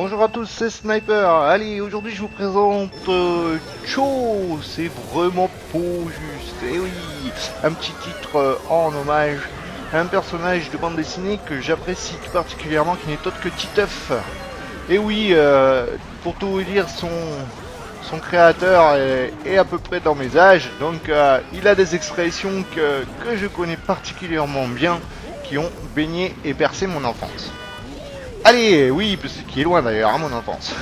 Bonjour à tous, c'est Sniper. Allez, aujourd'hui je vous présente Cho. C'est vraiment beau, juste. Et oui, un petit titre en hommage à un personnage de bande dessinée que j'apprécie tout particulièrement, qui n'est autre que Titeuf. Et oui, pour tout vous dire, son créateur est à peu près dans mes âges, donc il a des expressions que je connais particulièrement bien, qui ont baigné et bercé mon enfance. Allez, oui, parce qu'il est loin d'ailleurs, à mon enfance.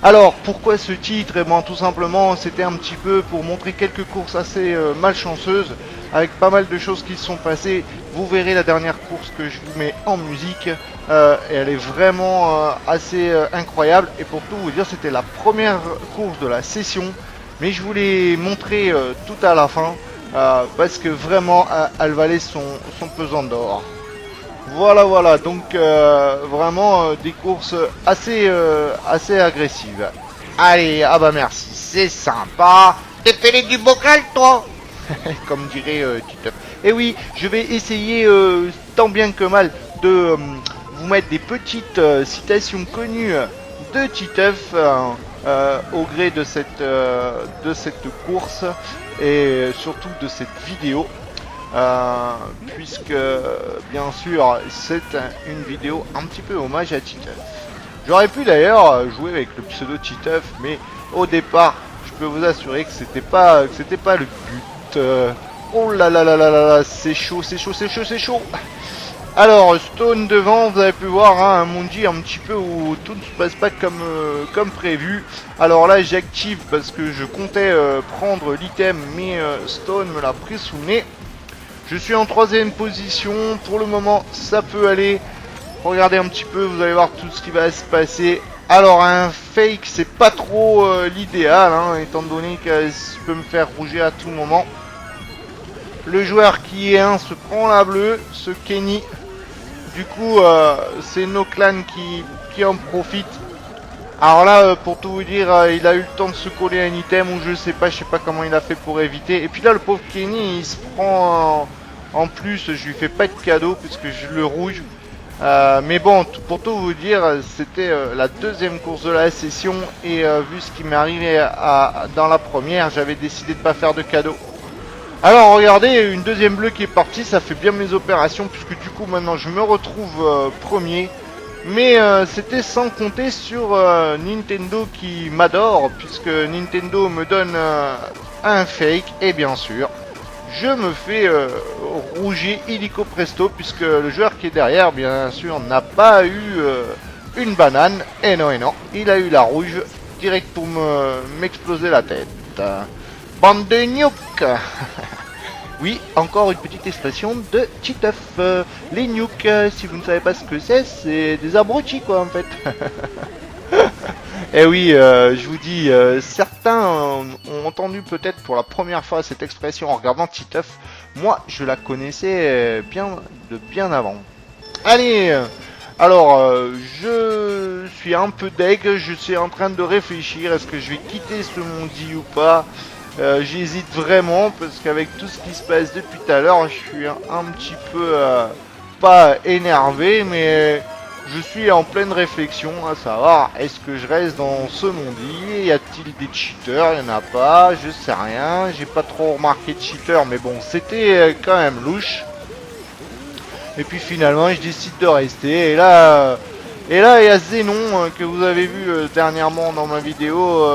Alors, pourquoi ce titre? Eh bien, tout simplement, c'était un petit peu pour montrer quelques courses assez malchanceuses, avec pas mal de choses qui se sont passées. Vous verrez la dernière course que je vous mets en musique, et elle est vraiment assez incroyable. Et pour tout vous dire, c'était la première course de la session, mais je vous l'ai montré tout à la fin, parce que vraiment, elle valait son pesant d'or. Voilà, donc vraiment des courses assez agressives. Allez, ah bah merci, c'est sympa. T'es fait du bocal, toi? Comme dirait Titeuf. Et oui, je vais essayer tant bien que mal de vous mettre des petites citations connues de Titeuf au gré de cette course et surtout de cette vidéo. Puisque bien sûr c'est une vidéo un petit peu hommage à Titeuf. J'aurais pu d'ailleurs jouer avec le pseudo Titeuf, mais au départ je peux vous assurer que c'était pas le but. Oh là là là là là, c'est chaud. Alors Stone devant, vous avez pu voir hein, un Mundi un petit peu où tout ne se passe pas comme prévu. Alors là j'active parce que je comptais prendre l'item, mais Stone me l'a pris sous le nez. Je suis en troisième position, pour le moment ça peut aller. Regardez un petit peu, vous allez voir tout ce qui va se passer. Alors un fake c'est pas trop l'idéal, hein, étant donné que ça peut me faire rouger à tout moment. Le joueur qui est 1 se prend la bleue, ce Kenny. Du coup c'est Noclan qui en profite. Alors là, pour tout vous dire, il a eu le temps de se coller à un item ou je sais pas comment il a fait pour éviter. Et puis là, le pauvre Kenny, il se prend en plus, je lui fais pas de cadeau puisque je le rouge. Mais bon, pour tout vous dire, c'était la deuxième course de la session et vu ce qui m'est arrivé dans la première, j'avais décidé de pas faire de cadeau. Alors regardez, une deuxième bleue qui est partie, ça fait bien mes opérations puisque du coup maintenant je me retrouve premier. Mais c'était sans compter sur Nintendo qui m'adore, puisque Nintendo me donne un fake, et bien sûr, je me fais rouger illico presto, puisque le joueur qui est derrière, bien sûr, n'a pas eu une banane, et non, il a eu la rouge, direct pour m'exploser la tête. Bande de nuke. Oui, encore une petite expression de Titeuf. Les nukes, si vous ne savez pas ce que c'est des abrutis quoi en fait. Et oui, je vous dis, certains ont entendu peut-être pour la première fois cette expression en regardant Titeuf. Moi, je la connaissais bien avant. Allez, alors, je suis un peu deg, je suis en train de réfléchir, est-ce que je vais quitter ce monde-ci ou pas? J'hésite vraiment parce qu'avec tout ce qui se passe depuis tout à l'heure, je suis un petit peu pas énervé, mais je suis en pleine réflexion à savoir est-ce que je reste dans ce monde-là? Y a-t-il des cheaters? Il n'y en a pas, je sais rien. J'ai pas trop remarqué de cheaters, mais bon, c'était quand même louche. Et puis finalement, je décide de rester. Et là, il y a Zénon que vous avez vu dernièrement dans ma vidéo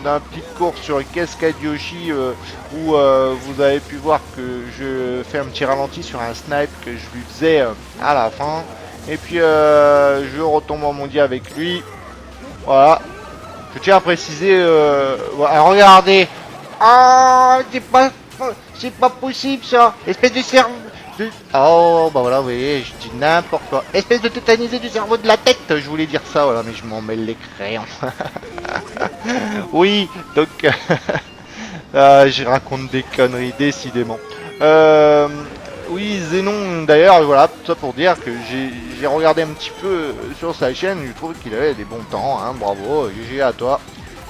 d'un petit cours sur Cascade Yoshi où vous avez pu voir que je fais un petit ralenti sur un snipe que je lui faisais à la fin. Et puis je retombe en mondial avec lui. Voilà. Je tiens à préciser. Voilà, regardez. Ah, c'est pas possible ça. Espèce de cerveau. Oh bah voilà, vous voyez, je dis n'importe quoi. Espèce de tétanisé du cerveau de la tête, je voulais dire ça, voilà, mais je m'en mêle les crayons. Oui, donc je raconte des conneries, décidément. Oui, Zénon, d'ailleurs, voilà, tout ça pour dire que j'ai regardé un petit peu sur sa chaîne, je trouve qu'il avait des bons temps, hein, bravo, GG à toi.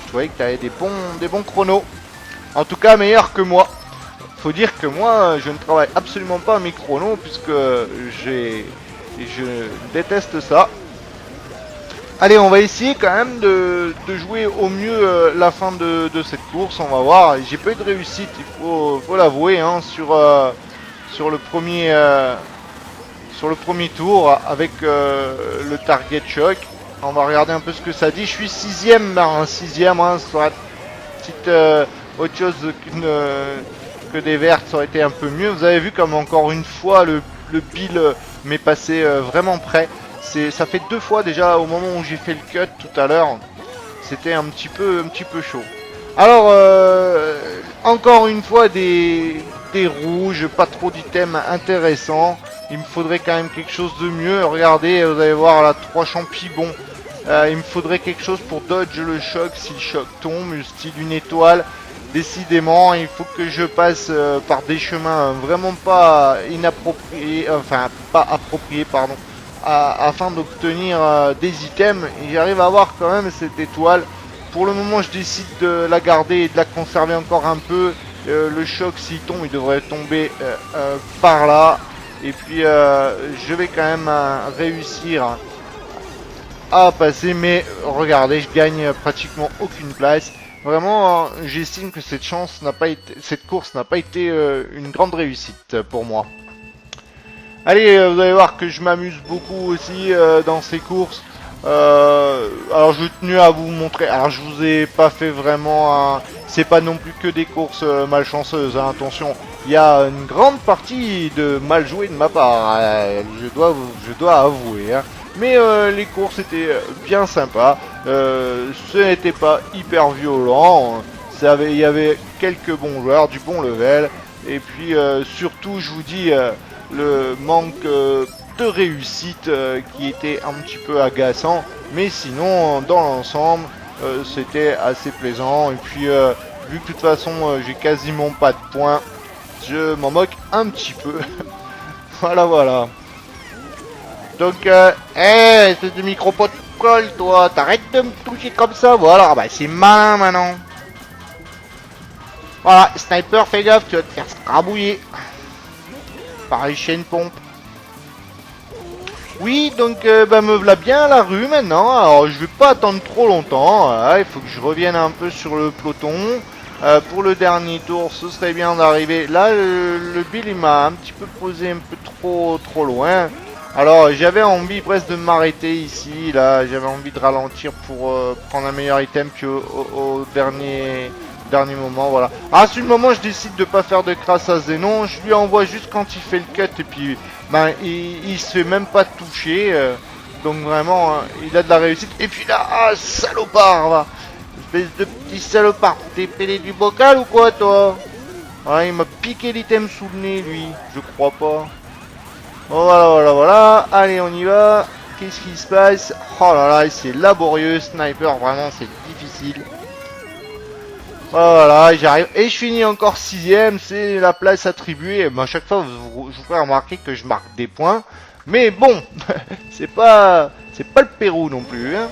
Je trouvais que tu avais des bons chronos. En tout cas, meilleur que moi. Faut dire que moi, je ne travaille absolument pas à mes chronos puisque je déteste ça. Allez, on va essayer quand même de jouer au mieux la fin de cette course. On va voir. J'ai pas eu de réussite, il faut l'avouer, hein, sur le premier tour avec le target shock. On va regarder un peu ce que ça dit. Je suis sixième, un sixième, hein, ça aurait petite autre chose que des vertes, ça aurait été un peu mieux. Vous avez vu comme encore une fois le bill m'est passé vraiment près. Ça fait 2 fois déjà au moment où j'ai fait le cut tout à l'heure. C'était un petit peu chaud. Alors encore une fois des rouges, pas trop d'items intéressants. Il me faudrait quand même quelque chose de mieux. Regardez, vous allez voir là, 3 champigons. Il me faudrait quelque chose pour dodge le choc si le choc tombe, style une étoile. Décidément, il faut que je passe par des chemins vraiment pas inappropriés, enfin pas appropriés, pardon, afin d'obtenir des items. Et j'arrive à avoir quand même cette étoile. Pour le moment, je décide de la garder et de la conserver encore un peu. Le choc, s'il tombe, il devrait tomber par là. Et puis, je vais quand même réussir à passer. Mais regardez, je gagne pratiquement aucune place. Vraiment, j'estime que cette course n'a pas été une grande réussite pour moi. Allez, vous allez voir que je m'amuse beaucoup aussi dans ces courses. Alors je tenais à vous montrer. Alors je vous ai pas fait vraiment c'est pas non plus que des courses malchanceuses, hein, attention. Il y a une grande partie de mal joué de ma part, je dois avouer, hein. Mais les courses étaient bien sympas. Ce n'était pas hyper violent. Il y avait quelques bons joueurs, du bon level. Et puis surtout, je vous dis, le manque de réussite qui était un petit peu agaçant. Mais sinon, dans l'ensemble, c'était assez plaisant. Et puis, vu que de toute façon, j'ai quasiment pas de points, je m'en moque un petit peu. Voilà, voilà. Donc, espèce de micro-pot de colle, toi, t'arrêtes de me toucher comme ça, voilà, bah c'est malin maintenant. Voilà, sniper, fais gaffe, tu vas te faire scrabouiller. Pareil, chaîne pompe. Oui, donc, bah me voilà bien à la rue maintenant, alors je vais pas attendre trop longtemps, il faut que je revienne un peu sur le peloton. Pour le dernier tour, ce serait bien d'arriver. Là, le Bill, il m'a un petit peu posé un peu trop loin. Alors j'avais envie presque de m'arrêter ici, là j'avais envie de ralentir pour prendre un meilleur item, puis au dernier moment, voilà. À ce moment je décide de pas faire de crasse à Zénon, je lui envoie juste quand il fait le cut et puis ben il se fait même pas toucher, donc vraiment il a de la réussite. Et puis là, ah salopard, va, espèce de petit salopard, t'es pédé du bocal ou quoi toi? Ouais, il m'a piqué l'item sous le nez lui, je crois pas. Voilà, allez on y va. Qu'est-ce qui se passe? Oh là là, c'est laborieux, sniper, vraiment c'est difficile. Voilà, j'arrive, et je finis encore 6ème, c'est la place attribuée. À chaque fois, je vous ferai remarquer que je marque des points. Mais bon, c'est pas le Pérou non plus, hein.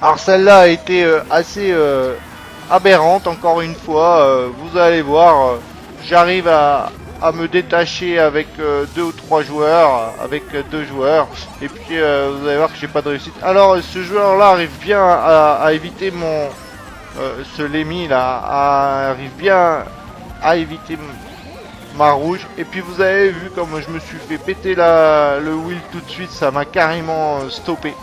Alors celle-là a été assez aberrante, encore une fois, vous allez voir, j'arrive à me détacher avec 2 ou 3 joueurs, avec 2 joueurs, et puis vous allez voir que j'ai pas de réussite. Alors ce joueur là arrive bien à éviter ce Lémi là, arrive bien à éviter ma rouge, et puis vous avez vu comme je me suis fait péter le wheel tout de suite, ça m'a carrément stoppé.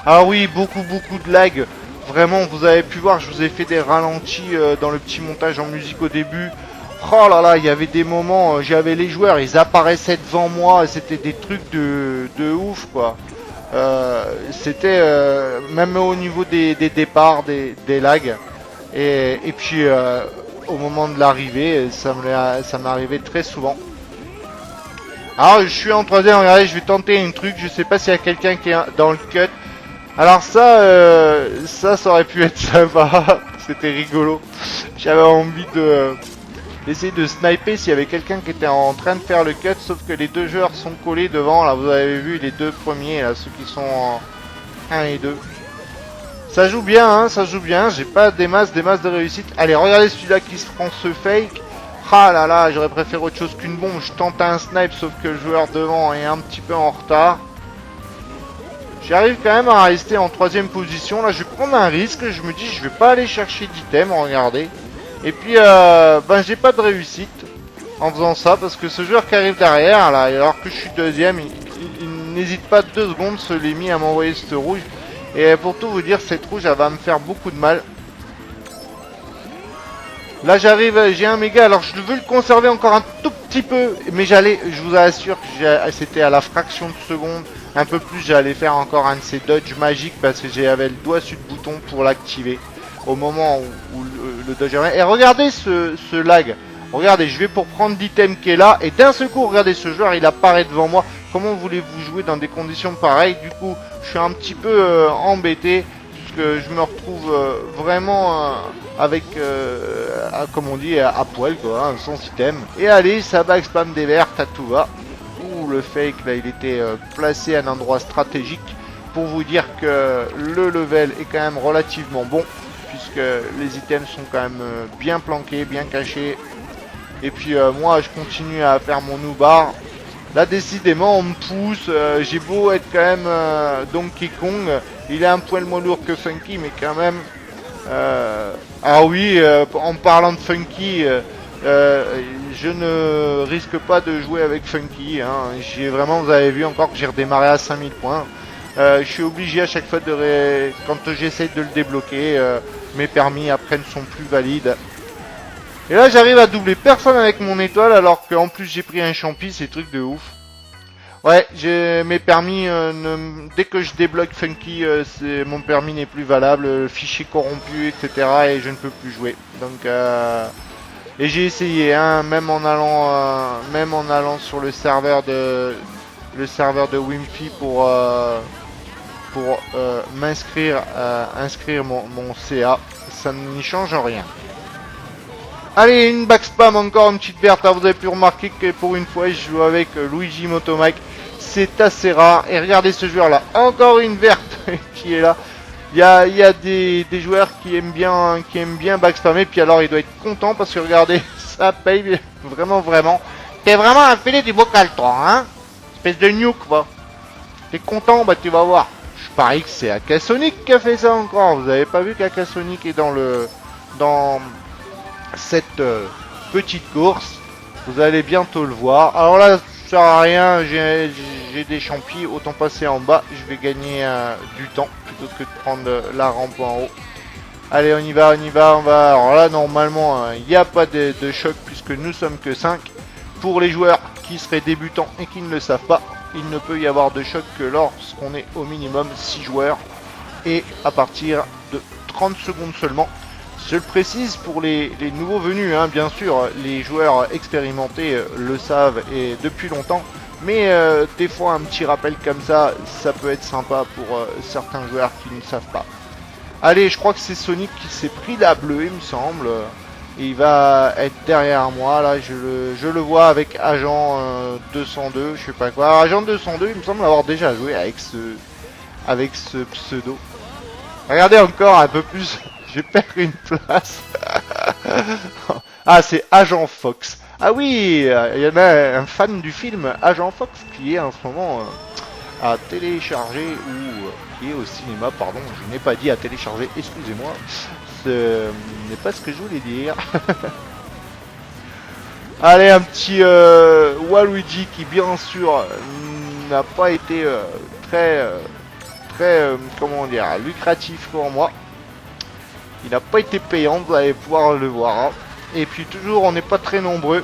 Alors oui, beaucoup de lag. Vraiment, vous avez pu voir, je vous ai fait des ralentis dans le petit montage en musique au début. Oh là là, il y avait des moments, j'avais les joueurs, ils apparaissaient devant moi, c'était des trucs de ouf quoi. C'était même au niveau des départs, des lags. Et puis au moment de l'arrivée, ça m'est arrivé très souvent. Alors je suis en 3ème, regardez, je vais tenter un truc, je sais pas s'il y a quelqu'un qui est dans le cut. Alors ça aurait pu être sympa, c'était rigolo. J'avais envie d'essayer de sniper s'il y avait quelqu'un qui était en train de faire le cut, sauf que les 2 joueurs sont collés devant, là vous avez vu les 2 premiers, là, ceux qui sont en 1 et 2. Ça joue bien, hein, ça joue bien, j'ai pas des masses de réussite. Allez, regardez celui-là qui se prend ce fake. Ah là là, j'aurais préféré autre chose qu'une bombe, je tente un snipe, sauf que le joueur devant est un petit peu en retard. J'arrive quand même à rester en 3ème position. Là, je vais prendre un risque. Je me dis, je vais pas aller chercher d'items, regardez. Et puis, ben, j'ai pas de réussite en faisant ça. Parce que ce joueur qui arrive derrière, là, alors que je suis 2ème, il n'hésite pas 2 secondes, se l'est mis à m'envoyer cette rouge. Et pour tout vous dire, cette rouge, elle va me faire beaucoup de mal. Là j'arrive, j'ai un méga, alors je veux le conserver encore un tout petit peu, mais je vous assure que c'était à la fraction de seconde, un peu plus, j'allais faire encore un de ces dodges magiques parce que j'avais le doigt sur le bouton pour l'activer au moment où le dodge arrive. Et regardez ce lag, regardez, je vais pour prendre l'item qui est là, et d'un seul coup, regardez ce joueur, il apparaît devant moi. Comment voulez-vous jouer dans des conditions pareilles? Du coup, je suis un petit peu embêté. Que je me retrouve vraiment avec, comme on dit, à poil, quoi, hein, sans item. Et allez, ça back spam des vertes à tout va. Ouh, le fake, là, il était placé à un endroit stratégique pour vous dire que le level est quand même relativement bon, puisque les items sont quand même bien planqués, bien cachés. Et puis moi, je continue à faire mon noubar. Là, décidément, on me pousse. J'ai beau être quand même Donkey Kong. Il est un poil moins lourd que Funky, mais quand même... Ah oui, en parlant de Funky, je ne risque pas de jouer avec Funky. Hein. J'ai vraiment, vous avez vu encore que j'ai redémarré à 5000 points. Je suis obligé à chaque fois quand j'essaye de le débloquer, mes permis après ne sont plus valides. Et là j'arrive à doubler personne avec mon étoile alors qu'en plus j'ai pris un champi, c'est truc de ouf. Ouais, j'ai mes permis, dès que je débloque Funky, mon permis n'est plus valable, fichier corrompu, etc. et je ne peux plus jouer. Donc et j'ai essayé, hein, même en allant sur le serveur de Wimpy pour inscrire mon CA, ça n'y change rien. Allez, une back spam, encore une petite verte. Vous avez pu remarquer que pour une fois, je joue avec Luigi Motomike. C'est assez rare. Et regardez ce joueur là, encore une verte qui est là. Il y a des joueurs qui aiment bien back spammer. Puis alors, il doit être content parce que regardez, ça paye vraiment. T'es vraiment un filet du bocal, toi, hein? Espèce de nuke, quoi. T'es content? Bah, tu vas voir. Je parie que c'est Akasonic qui a fait ça encore. Vous avez pas vu qu'Akasonic est dans cette petite course, vous allez bientôt le voir. Alors là, ça sert à rien, j'ai des champis, autant passer en bas, je vais gagner du temps plutôt que de prendre la rampe en haut. Allez, on y va. Alors là, normalement, il n'y a pas de choc puisque nous sommes que 5. Pour les joueurs qui seraient débutants et qui ne le savent pas, il ne peut y avoir de choc que lorsqu'on est au minimum 6 joueurs et à partir de 30 secondes seulement. Je le précise pour les nouveaux venus, hein, bien sûr, les joueurs expérimentés le savent et depuis longtemps, mais des fois un petit rappel comme ça, ça peut être sympa pour certains joueurs qui ne savent pas. Allez, je crois que c'est Sonic qui s'est pris la bleue, il me semble, et il va être derrière moi, là, je le vois avec Agent 202, je sais pas quoi. Agent 202, il me semble avoir déjà joué avec ce pseudo. Regardez encore un peu plus. Je perds une place. Ah, c'est Agent Fox. Ah oui, il y en a un fan du film Agent Fox qui est en ce moment à télécharger ou qui est au cinéma, pardon, je n'ai pas dit à télécharger, excusez-moi. Ce n'est pas ce que je voulais dire. Allez, un petit Waluigi qui bien sûr n'a pas été très comment dire, lucratif pour moi. Il n'a pas été payant, vous allez pouvoir le voir. Hein. Et puis toujours, on n'est pas très nombreux.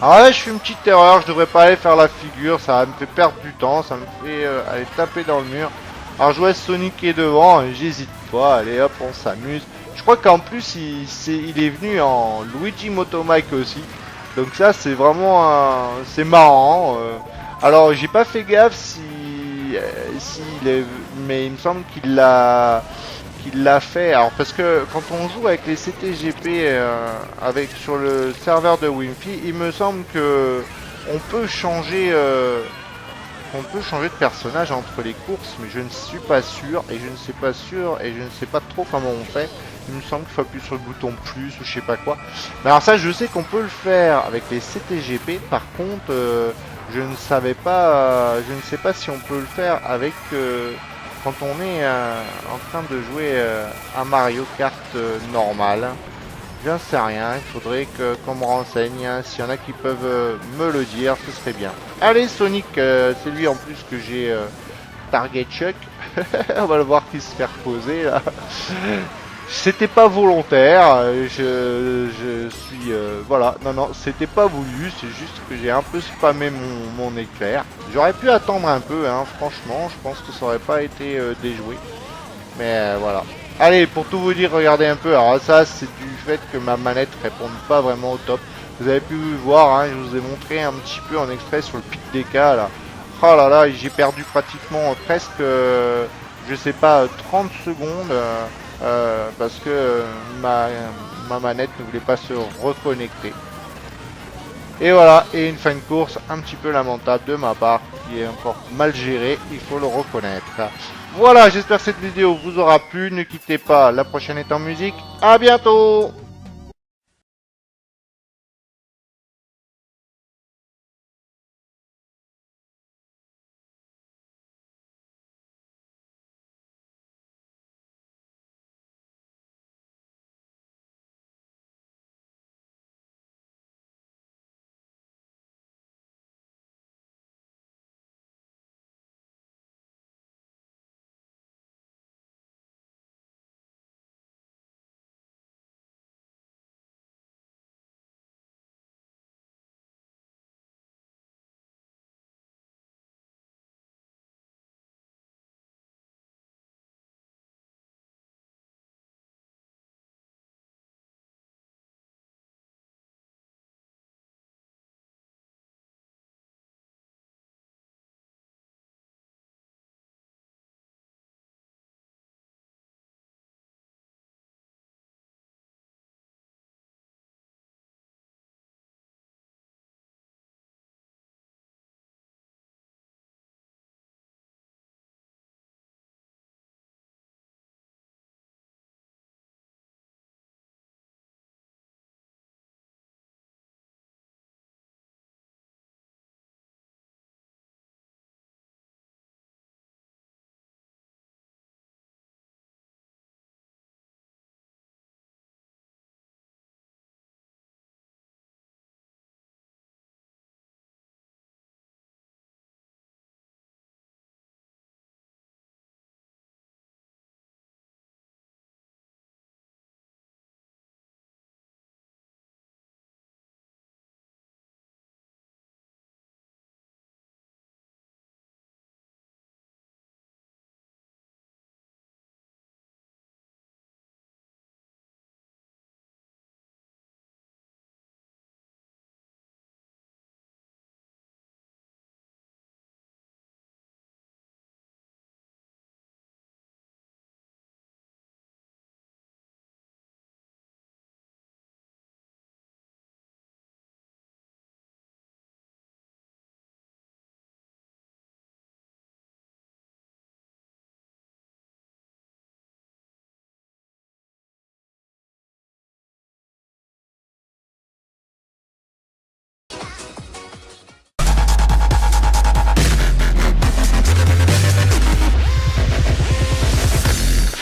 Alors là, je fais une petite erreur, je devrais pas aller faire la figure, ça me fait perdre du temps, ça me fait aller taper dans le mur. Alors je vois Sonic qui est devant, j'hésite pas, allez hop, on s'amuse. Je crois qu'en plus, il est venu en Luigi Motomike aussi. Donc ça, c'est vraiment, c'est marrant. Alors j'ai pas fait gaffe mais il me semble qu'il l'a fait. Alors parce que quand on joue avec les CTGP sur le serveur de Wimpy, il me semble que on peut changer de personnage entre les courses, mais je ne suis pas sûr et je ne sais pas trop comment on fait. Il me semble qu'il faut appuyer sur le bouton plus ou je sais pas quoi. Mais alors ça, je sais qu'on peut le faire avec les CTGP. Par contre, Je ne savais pas, je ne sais pas si on peut le faire avec quand on est en train de jouer à Mario Kart normal. J'en sais rien, il faudrait qu'on me renseigne. Hein. S'il y en a qui peuvent me le dire, ce serait bien. Allez, Sonic, c'est lui en plus que j'ai Target Chuck. On va le voir qui se fait reposer là. C'était pas volontaire, je suis... voilà, non, c'était pas voulu, c'est juste que j'ai un peu spammé mon éclair. J'aurais pu attendre un peu, hein, franchement, je pense que ça aurait pas été déjoué. Mais voilà. Allez, pour tout vous dire, regardez un peu, alors ça c'est du fait que ma manette réponde pas vraiment au top. Vous avez pu voir, hein, je vous ai montré un petit peu en extrait sur le pic des cas là. Oh là là, j'ai perdu pratiquement presque, je sais pas, 30 secondes. Parce que ma manette ne voulait pas se reconnecter. Et voilà, et une fin de course un petit peu lamentable de ma part, qui est encore mal gérée, il faut le reconnaître. Voilà, j'espère que cette vidéo vous aura plu, ne quittez pas, la prochaine est en musique, à bientôt!